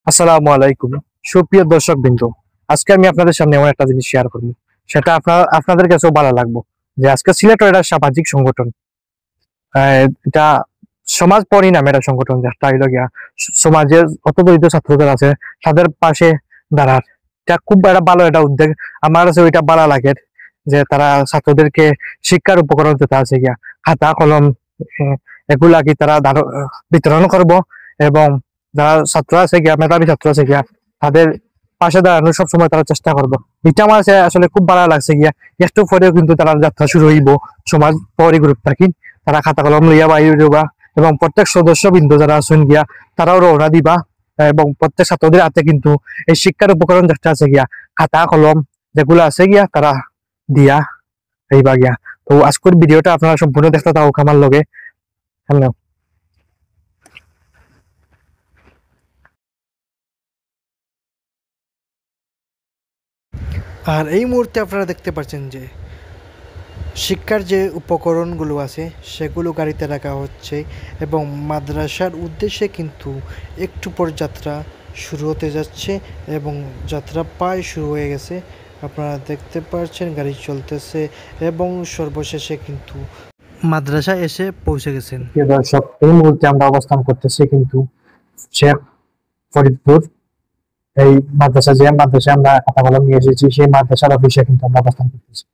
আসসালামু আলাইকুম। সুপ্রিয় দর্শক বিন্দু, আজকে আমি আপনাদের সামনে এমন একটা জিনিস শেয়ার করব, সেটা আপনাদের কাছেও ভালো লাগবে। যে আজকে সিলেটের একটা সামাজিক সংগঠন, এটা সমাজ পরি নামে একটা সংগঠন, যেটা হইল গিয়া সমাজের অত দরিদ্র ছাত্রদের আছে তাদের পাশে দাঁড়ার। এটা খুব একটা ভালো একটা উদ্যোগ। আমার কাছে ওইটা ভালো লাগে যে তারা ছাত্রদেরকে শিক্ষার উপকরণ যেটা আছে গিয়া খাতা কলম, এগুলা কি তারা বিতরণ করব, এবং যারা ছাত্র আছে গিয়া মেধাবী ছাত্র আছে গিয়া তাদের পাশে দাঁড়ানো সবসময় তারা চেষ্টা করবো। এটা আমার কাছে আসলে খুব ভালো লাগছে গিয়া। একটু পরেও কিন্তু তারা যাত্রা শুরু হইব সমাজ পরি গ্রুপ থাকি। তারা খাতা কলম লইয়া বাইরে যাবা, এবং প্রত্যেক সদস্য বিন্দু যারা আছেন গিয়া তারাও রওনা দিবা, এবং প্রত্যেক ছাত্রদের হাতে কিন্তু এই শিক্ষার উপকরণ যেটা আছে গিয়া খাতা কলম যেগুলো আছে গিয়া তারা দিয়া এইবা গিয়া। তো আজকের ভিডিওটা আপনারা সম্পূর্ণ দেখতে থাকুক আমার লগে। হ্যালো। আর এই মুহূর্তে আপনারা দেখতে পাচ্ছেন যে শিক্ষার যে উপকরণগুলো আছে সেগুলো গাড়িতে রাখা হচ্ছে, এবং মাদ্রাসার উদ্দেশ্যে কিন্তু একটু পর যাত্রা শুরু হতে যাচ্ছে, এবং যাত্রা প্রায় শুরু হয়ে গেছে। আপনারা দেখতে পাচ্ছেন গাড়ি চলতেছে, এবং সর্বশেষে কিন্তু মাদ্রাসা এসে পৌঁছে গেছেন। প্রিয় দর্শক, এই মুহূর্তে আমরা অবস্থান করতেছি কিন্তু শেখ ফরিদপুর। এই যে মাদ্রাসায় আমরা খাতা কলম নিয়ে এসেছি, সেই মাদ্রাসার অফিসে কিন্তু আমরা অবস্থান করতেছি।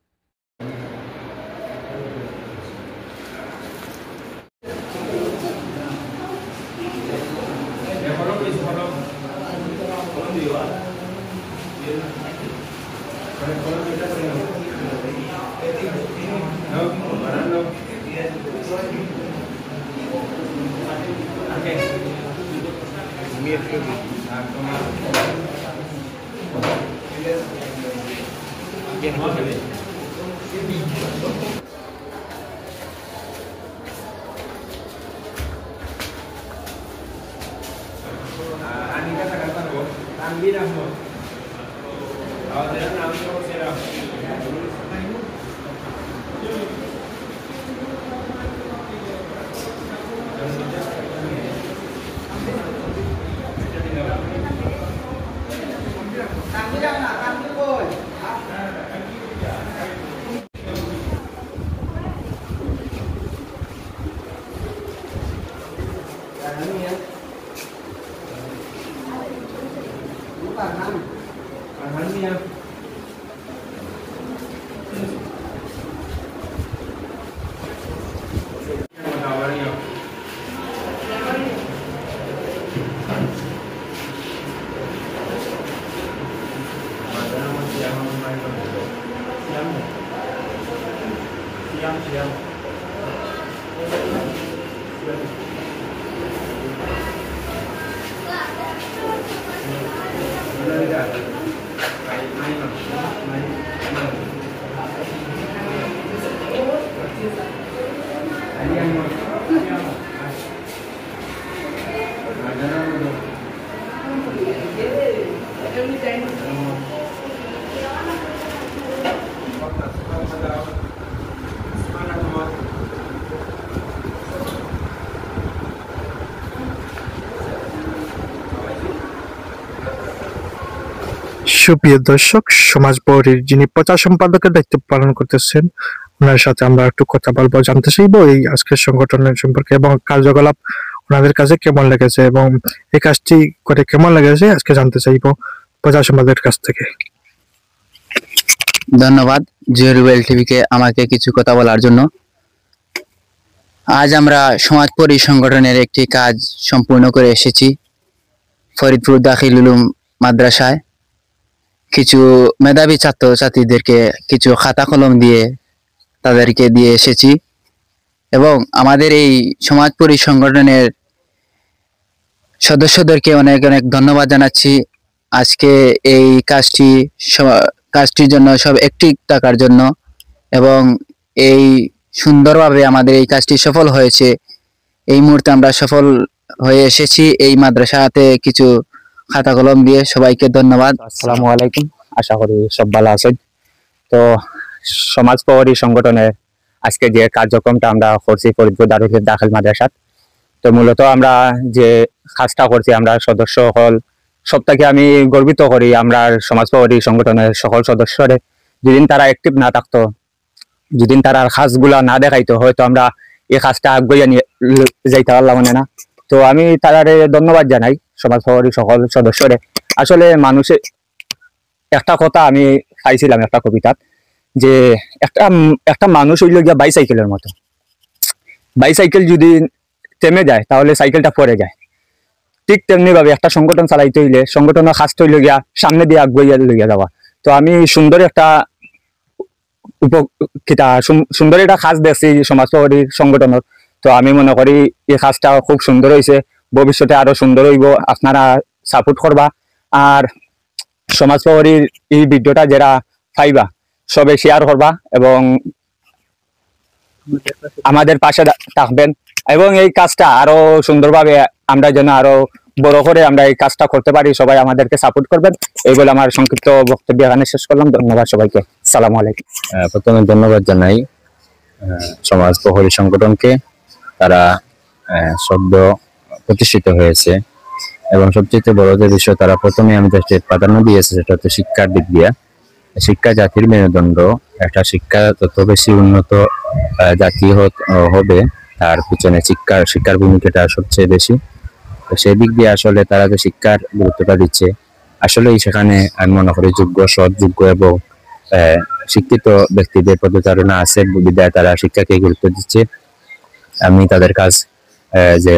সুপ্রিয় দর্শক, সমাজ পরির যিনি প্রচার সম্পাদকের দায়িত্ব পালন করতেছেন, ওনার সাথে আমরা একটু কথা বলবো, জানতে চাইবো এই আজকের সংগঠনের সম্পর্কে এবং কার্যকলাপ ওনাদের কাছে কেমন লেগেছে, এবং এই কাজটি করে কেমন লেগেছে আজকে জানতে চাইবো প্রচার সম্পাদকের কাছ থেকে। ধন্যবাদ জিওরুবেল টিভিকে আমাকে কিছু কথা বলার জন্য। আজ আমরা সমাজপরি সংগঠনের একটি কাজ সম্পূর্ণ করে এসেছি ফরিদপুর দাখিল উলুম মাদ্রাসায়। কিছু মেধাবী ছাত্রছাত্রীদেরকে কিছু খাতা কলম দিয়ে তাদেরকে দিয়ে এসেছি, এবং আমাদের এই সমাজপরি সংগঠনের সদস্যদেরকে অনেক অনেক ধন্যবাদ জানাচ্ছি আজকে এই কাজটির জন্য, সব একটি টাকার জন্য, এবং এই সুন্দরভাবে আমাদের এই কাজটি সফল হয়েছে। এই মুহূর্তে আমরা সফল হয়ে এসেছি এই মাদ্রাসাতে কিছু খাতা কলম দিয়ে। সবাইকে ধন্যবাদ। আসসালামু আলাইকুম, আশা করি সব ভালো আছেন। তো সমাজ পরি সংগঠনের আজকে যে কার্যক্রমটা আমরা করছি ফরিদপুর দাখিল মাদ্রাসাত, তো মূলত আমরা যে কাজটা করছি, আমরা সদস্য হল সবটাকে আমি গর্বিত করি আমরা সমাজ প্রহরী সংগঠনের সকল সদস্যরে। যেদিন তারা অ্যাক্টিভ না থাকতো, যেদিন তারা কাজগুলা না দেখাইতো, হয়তো আমরা এই কাজটা আগুয়ে নিয়ে যাইতে পারলাম না। তো আমি তারারে ধন্যবাদ জানাই সমাজ প্রহরী সকল সদস্যরে। আসলে মানুষের একটা কথা আমি পাইছিলাম একটা কবিতাত, যে একটা একটা মানুষ হইল গিয়া বাইসাইকেলের মতো। বাইসাইকেল যদি থেমে যায় তাহলে সাইকেলটা পড়ে যায়। ঠিক তেমনি ভাবে একটা সংগঠন চালাইতে হইলে সংগঠনের কাজটা হইল গিয়া সামনে দিয়ে আগুয়া লইয়া যাওয়া। তো আমি সুন্দর একটা সুন্দর একটা কাজ দেখছি সমাজ প্রহরী সংগঠনের। তো আমি মনে করি এই কাজটা খুব সুন্দর হয়েছে, ভবিষ্যতে আরো সুন্দর হইব। আপনারা সাপোর্ট করবা, আর সমাজ প্রহরীর এই ভিডিওটা যারা পাইবা সবে শেয়ার করবা এবং আমাদের পাশে থাকবেন, এবং এই কাজটা আরো সুন্দরভাবে আমরা যেন আরো বড় করে আমরা এই কাজটা করতে পারি। সবাই আমাদেরকে সাপোর্ট করবেন, এই বলে আমার সংক্ষিপ্ত বক্তব্য এখানে শেষ করলাম। ধন্যবাদ সবাইকে। আসসালামু আলাইকুম। প্রথমে ধন্যবাদ জানাই সমাজ প্রহরী সংগঠনকে। তারা সদ্য প্রতিষ্ঠিত হয়েছে এবং সবচেয়ে বড় যে বিষয়, তারা প্রথমে আমাদের যে প্রাধান্য দিয়েছে সেটা হচ্ছে শিক্ষার দিক দিয়ে। শিক্ষা জাতির মেরুদণ্ড। একটা শিক্ষা তত বেশি উন্নত জাতি হবে, তার পিছনে শিক্ষার ভূমিকাটা সবচেয়ে বেশি। তো সেই দিক দিয়ে আসলে তারা যে শিক্ষার গুরুত্বটা দিচ্ছে, আসলেই সেখানে আমি মনে করি যোগ্য, সৎ, যোগ্য এবং শিক্ষিত ব্যক্তিদের পদচারণা আছে বিধায় তারা শিক্ষাকে গুরুত্ব দিচ্ছে। আমি তাদের কাজ যে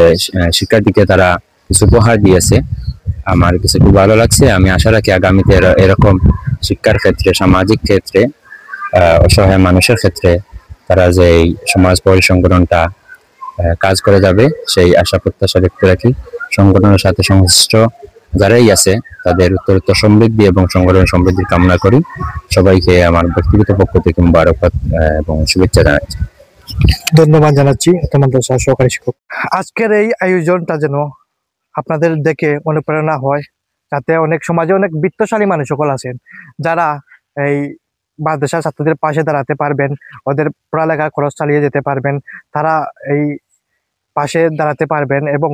শিক্ষার দিকে তারা কিছু উপহার দিয়েছে, আমার কিছু খুব ভালো লাগছে। আমি আশা রাখি আগামীতে এরকম শিক্ষার ক্ষেত্রে, সামাজিক ক্ষেত্রে, অসহায় মানুষের ক্ষেত্রে তারা যে এই সমাজ প্রহরী সংগঠনটা কাজ করে যাবে, সেই আশা প্রত্যাশা ব্যক্ত রাখি। সংগঠনের সাথে সংশ্লিষ্ট যারাই আছে তাদের উত্তরোত্তর সমৃদ্ধি এবং সংগঠনের সমৃদ্ধির কামনা করি। সবাইকে আমার ব্যক্তিগত পক্ষ থেকে মুবারকবাদ এবং শুভেচ্ছা জানাচ্ছি। ধন্যবাদ জানাচ্ছি তোমাদের সহকারী শিক্ষক। আজকের এই আয়োজনটা যেন আপনাদের দেখে অনুপ্রেরণা হয়, যাতে অনেক সমাজে অনেক বিত্তশালী মানুষ সকল আছেন যারা এই মাদ্রাসা ছাত্রদের পাশে দাঁড়াতে পারবেন, ওদের পড়ালেখার খরচ চালিয়ে যেতে পারবেন, তারা এই পাশে দাঁড়াতে পারবেন। এবং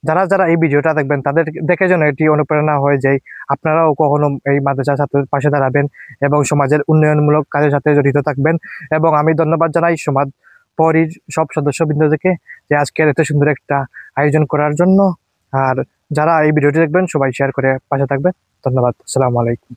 যারা যারা এই ভিডিওটা দেখবেন তাদের দেখে যেন এটি অনুপ্রেরণা হয় যে আপনারাও কখনো এই মাদ্রাসা ছাত্রদের পাশে দাঁড়াবেন এবং সমাজের উন্নয়নমূলক কাজের সাথে জড়িত থাকবেন। এবং আমি ধন্যবাদ জানাই সমাজ প্রহরীর সব সদস্যবৃন্দকে যে আজকের এত সুন্দর একটা আয়োজন করার জন্য। আর যারা এই ভিডিওটি দেখবেন সবাই শেয়ার করে পাশে থাকবেন। ধন্যবাদ। আসসালামু আলাইকুম।